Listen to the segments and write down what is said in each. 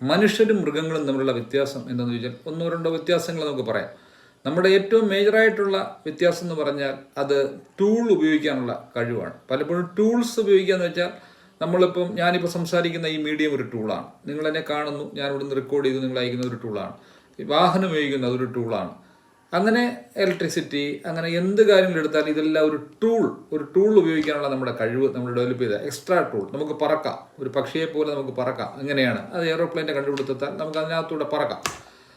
മനുഷ്യരും മൃഗങ്ങളും തമ്മിലുള്ള വ്യത്യാസം എന്താണെന്ന് ചോദിച്ചാൽ ഒന്നോ രണ്ടോ വ്യത്യാസങ്ങൾ നമുക്ക് പറയാം. നമ്മുടെ ഏറ്റവും മേജറായിട്ടുള്ള വ്യത്യാസം എന്ന് പറഞ്ഞാൽ അത് ടൂൾ ഉപയോഗിക്കാനുള്ള കഴിവാണ്. പലപ്പോഴും ടൂൾസ് ഉപയോഗിക്കുക എന്ന് വെച്ചാൽ ഞാനിപ്പോൾ സംസാരിക്കുന്ന ഈ മീഡിയം ഒരു ടൂളാണ്. നിങ്ങളെന്നെ കാണുന്നു, ഞാൻ ഇവിടുന്ന് റെക്കോർഡ് ചെയ്ത് നിങ്ങൾ അയക്കുന്ന ഒരു ടൂളാണ്. വാഹനം ഉപയോഗിക്കുന്ന അതൊരു ടൂളാണ്. അങ്ങനെ ഇലക്ട്രിസിറ്റി, അങ്ങനെ എന്ത് കാര്യങ്ങൾ എടുത്താലും ഇതെല്ലാം ഒരു ടൂൾ ഉപയോഗിക്കാനുള്ള നമ്മുടെ കഴിവ് നമ്മൾ ഡെവലപ്പ് ചെയ്ത എക്സ്ട്രാ ടൂൾ. നമുക്ക് പറക്കാം, ഒരു പക്ഷിയെ പോലെ നമുക്ക് പറക്കാം. എങ്ങനെയാണ് അത്? എയ്റോപ്ലെയിൻ്റെ കണ്ടുപിടുത്തത്താൽ നമുക്ക് അതിനകത്തൂടെ പറക്കാം.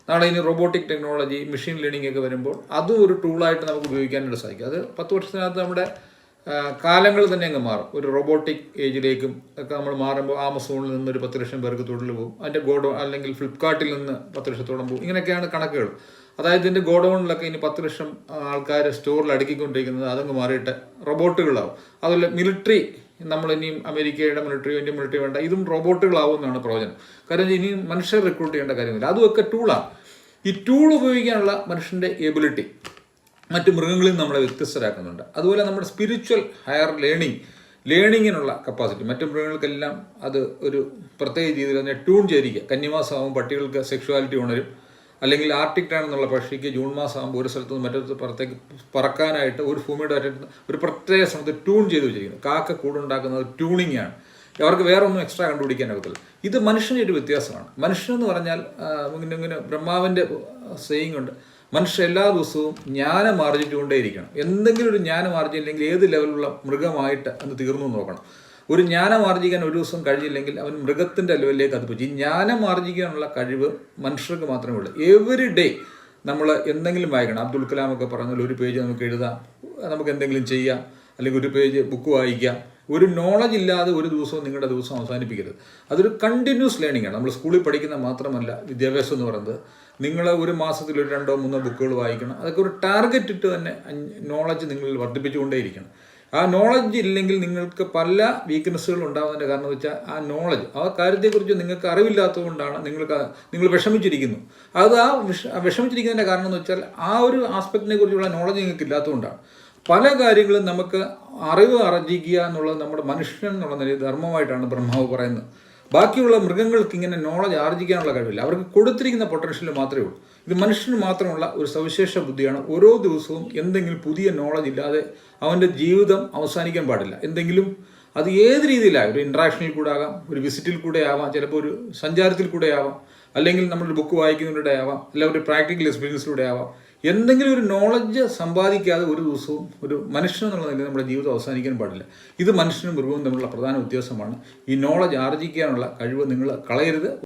നാളെ ഇനി റോബോട്ടിക് ടെക്നോളജി, മെഷീൻ ലേണിംഗ് ഒക്കെ വരുമ്പോൾ അതും ഒരു ടൂളായിട്ട് നമുക്ക് ഉപയോഗിക്കാനായിട്ട് സാധിക്കും. അത് 10 വർഷത്തിനകത്ത് നമ്മുടെ കാലങ്ങൾ തന്നെ അങ്ങ് മാറും. ഒരു റോബോട്ടിക് ഏജിലേക്കും ഒക്കെ നമ്മൾ മാറുമ്പോൾ ആമസോണിൽ നിന്ന് ഒരു 10 ലക്ഷം പേർക്ക് തൊഴിൽ പോകും. അതിൻ്റെ അല്ലെങ്കിൽ ഫ്ലിപ്കാർട്ടിൽ നിന്ന് 10 ലക്ഷത്തോളം പോകും. ഇങ്ങനെയൊക്കെയാണ് കണക്കുകൾ. അതായത് ഇതിൻ്റെ ഗോഡൗണിലൊക്കെ ഇനി 10 ലക്ഷം ആൾക്കാർ സ്റ്റോറിൽ അടുക്കിക്കൊണ്ടിരിക്കുന്നത് അതങ്ങ് മാറിയിട്ട് റോബോട്ടുകളാവും. അതുപോലെ മിലിറ്ററി, നമ്മളിനിയും അമേരിക്കയുടെ മിലിറ്ററി, ഇന്ത്യൻ മിലിറ്ററി വേണ്ട, ഇതും റോബോട്ടുകളാവും എന്നാണ് പ്രവചനം. കാരണം ഇനിയും മനുഷ്യർ റിക്രൂട്ട് ചെയ്യേണ്ട കാര്യമില്ല. അതുമൊക്കെ ടൂളാണ്. ഈ ടൂൾ ഉപയോഗിക്കാനുള്ള മനുഷ്യൻ്റെ എബിലിറ്റി മറ്റു മൃഗങ്ങളിൽ നമ്മളെ വ്യത്യസ്തരാക്കുന്നുണ്ട്. അതുപോലെ നമ്മുടെ സ്പിരിച്വൽ ഹയർ ലേണിങ്ങിനുള്ള കപ്പാസിറ്റി മറ്റു മൃഗങ്ങൾക്കെല്ലാം അത് ഒരു പ്രത്യേക രീതിയിൽ തന്നെ ട്യൂൺ ചെയ്തിരിക്കുക. കന്നിമാസമാകും പട്ടികൾക്ക് സെക്ഷുവാലിറ്റി ഉണരും. അല്ലെങ്കിൽ ആർട്ടിക് ആണെന്നുള്ള പക്ഷിക്ക് ജൂൺ മാസമാകുമ്പോൾ ഒരു സ്ഥലത്ത് നിന്ന് മറ്റൊരു പുറത്തേക്ക് പറക്കാനായിട്ട് ഒരു ഭൂമിയുടെ ഒരു പ്രത്യേക സ്ഥലത്ത് ട്യൂൺ ചെയ്ത് വെച്ചിരിക്കുന്നത്. കാക്ക കൂടുണ്ടാക്കുന്നത് ട്യൂണിങ് ആണ്. അവർക്ക് വേറെ ഒന്നും എക്സ്ട്രാ കണ്ടുപിടിക്കാനാകത്തില്ല. ഇത് മനുഷ്യനൊരു വ്യത്യാസമാണ്. മനുഷ്യനെന്ന് പറഞ്ഞാൽ ഇങ്ങനെ ബ്രഹ്മാവിൻ്റെ സെയിങ് ഉണ്ട്, മനുഷ്യൻ എല്ലാ ദിവസവും ജ്ഞാനം ആർജിച്ചുകൊണ്ടേയിരിക്കണം. എന്തെങ്കിലും ഒരു ജ്ഞാനം ആർജിച്ചില്ലെങ്കിൽ ഏത് ലെവലുള്ള മൃഗമായിട്ട് അത് തീർന്നു നോക്കണം. ഒരു ജ്ഞാനം ആർജിക്കാൻ ഒരു ദിവസം കഴിഞ്ഞില്ലെങ്കിൽ അവൻ മൃഗത്തിൻ്റെ ലെവലിലേക്ക് അത് പോയി. ഈ ജ്ഞാനം ആർജിക്കാനുള്ള കഴിവ് മനുഷ്യർക്ക് മാത്രമേ ഉള്ളൂ. എവറി ഡേ നമ്മൾ എന്തെങ്കിലും വായിക്കണം. അബ്ദുൽ കലാമൊക്കെ പറഞ്ഞാൽ ഒരു പേജ് നമുക്ക് എഴുതാം, നമുക്ക് എന്തെങ്കിലും ചെയ്യാം, അല്ലെങ്കിൽ ഒരു പേജ് ബുക്ക് വായിക്കാം. ഒരു നോളജ് ഇല്ലാതെ ഒരു ദിവസവും നിങ്ങളുടെ ദിവസം അവസാനിപ്പിക്കരുത്. അതൊരു കണ്ടിന്യൂസ് ലേണിംഗ് ആണ്. നമ്മൾ സ്കൂളിൽ പഠിക്കുന്ന മാത്രമല്ല വിദ്യാഭ്യാസം എന്ന് പറയുന്നത്. നിങ്ങൾ ഒരു മാസത്തിൽ ഒരു 2-3 ബുക്കുകൾ വായിക്കണം. അതൊക്കെ ഒരു ടാർഗറ്റ് ഇട്ട് തന്നെ നോളജ് നിങ്ങളിൽ വർദ്ധിപ്പിച്ചുകൊണ്ടേയിരിക്കണം. ആ നോളജ് ഇല്ലെങ്കിൽ നിങ്ങൾക്ക് പല വീക്ക്നെസ്സുകൾ ഉണ്ടാകുന്നതിൻ്റെ കാരണം എന്ന് വെച്ചാൽ ആ നോളജ്, ആ കാര്യത്തെക്കുറിച്ച് നിങ്ങൾക്ക് അറിവില്ലാത്തതുകൊണ്ടാണ് നിങ്ങൾ വിഷമിച്ചിരിക്കുന്നു. അത് വിഷമിച്ചിരിക്കുന്നതിൻ്റെ കാരണം എന്ന് വെച്ചാൽ ആ ഒരു ആസ്പെക്റ്റിനെ കുറിച്ചുള്ള നോളജ് നിങ്ങൾക്ക് ഇല്ലാത്തതുകൊണ്ടാണ്. പല കാര്യങ്ങളും നമുക്ക് അറിവ് ആർജിക്കുക എന്നുള്ളത് നമ്മുടെ മനുഷ്യൻ എന്നുള്ള നിലയിൽ ധർമ്മമായിട്ടാണ് ബ്രഹ്മാവ് പറയുന്നത്. ബാക്കിയുള്ള മൃഗങ്ങൾക്ക് ഇങ്ങനെ നോളജ് ആർജിക്കാനുള്ള കഴിവില്ല. അവർക്ക് കൊടുത്തിരിക്കുന്ന പൊട്ടൻഷ്യൽ മാത്രമേ ഉള്ളൂ. ഇത് മനുഷ്യന് മാത്രമുള്ള ഒരു സവിശേഷ ബുദ്ധിയാണ്. ഓരോ ദിവസവും എന്തെങ്കിലും പുതിയ നോളജ് ഇല്ലാതെ അവൻ്റെ ജീവിതം അവസാനിക്കാൻ പാടില്ല. എന്തെങ്കിലും അത് ഏത് രീതിയിലാകും, ഒരു ഇൻട്രാക്ഷനിൽ കൂടെ ആകാം, ഒരു വിസിറ്റിൽ കൂടെ ആവാം, ചിലപ്പോൾ ഒരു സഞ്ചാരത്തിൽ കൂടെ ആവാം, അല്ലെങ്കിൽ നമ്മളൊരു ബുക്ക് വായിക്കുന്നതിലൂടെ ആവാം, അല്ലെങ്കിൽ ഒരു പ്രാക്ടിക്കൽ എക്സ്പീരിയൻസിലൂടെ ആവാം. എന്തെങ്കിലും ഒരു നോളജ് സമ്പാദിക്കാതെ ഒരു ദിവസവും ഒരു മനുഷ്യൻ എന്നുള്ള നിലയിൽ നമ്മുടെ ജീവിതം അവസാനിക്കാൻ പാടില്ല. ഇത് മനുഷ്യനും മൃഗവും തമ്മിലുള്ള പ്രധാന വ്യത്യാസമാണ്. ഈ നോളജ് ആർജിക്കാനുള്ള കഴിവ് നിങ്ങൾ കളയരുത്.